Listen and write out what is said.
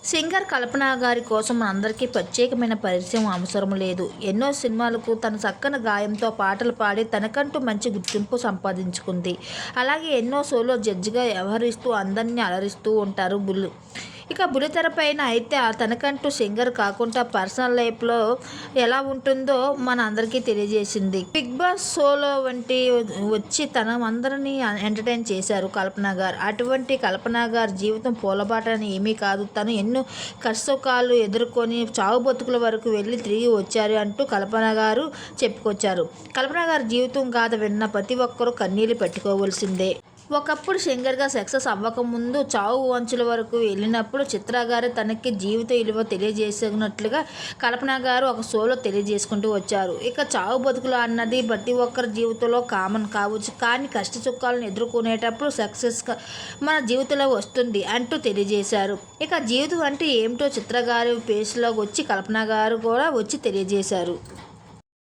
Singer కల్పన గారి కోసం మనందరికీ ప్రత్యేకమైన పరిచయం అవసరం లేదు. ఎన్నో సినిమాలకు తన చక్కని గాయంతో పాటలు పాడి తనకంటూ మంచి గుర్తింపు సంపాదించుకుంది. అలాగే ఎన్నో షోలో జడ్జిగా వ్యవహరిస్తూ అందరినీ అలరిస్తూ ఉంటారు ఇక బుల్లితెరపైన అయితే తనకంటూ సింగర్ కాకుండా పర్సనల్ లైఫ్లో ఎలా ఉంటుందో మన అందరికీ తెలియజేసింది. బిగ్ బాస్ షోలో వంటి వచ్చి అందరినీ ఎంటర్టైన్ చేశారు కల్పన గారు. అటువంటి కల్పన గారి జీవితం పూలబాటని ఏమీ కాదు. తను ఎన్నో కష్టసుఖాలు ఎదుర్కొని చావు బతుకుల వరకు వెళ్ళి తిరిగి వచ్చారు అంటూ కల్పన గారు చెప్పుకొచ్చారు. కల్పన గారి జీవితం గాథ విన్న ప్రతి ఒక్కరూ కన్నీళ్లు పెట్టుకోవాల్సిందే. ఒకప్పుడు సింగర్గా సక్సెస్ అవ్వకముందు చావు అంచుల వరకు వెళ్ళినప్పుడు చిత్ర గారు తనకి జీవిత విలువ తెలియజేసినట్లుగా కల్పన గారు ఒక షోలో తెలియజేసుకుంటూ వచ్చారు. ఇక చావు బతుకులు అన్నది ప్రతి ఒక్కరి జీవితంలో కామన్ కావచ్చు, కానీ కష్ట సుఖాలను ఎదుర్కొనేటప్పుడు సక్సెస్ మన జీవితంలో వస్తుంది అంటూ తెలియజేశారు. ఇక జీవితం అంటే ఏమిటో చిత్ర గారి ఫేస్లోకి వచ్చి కల్పన గారు కూడా వచ్చి తెలియజేశారు.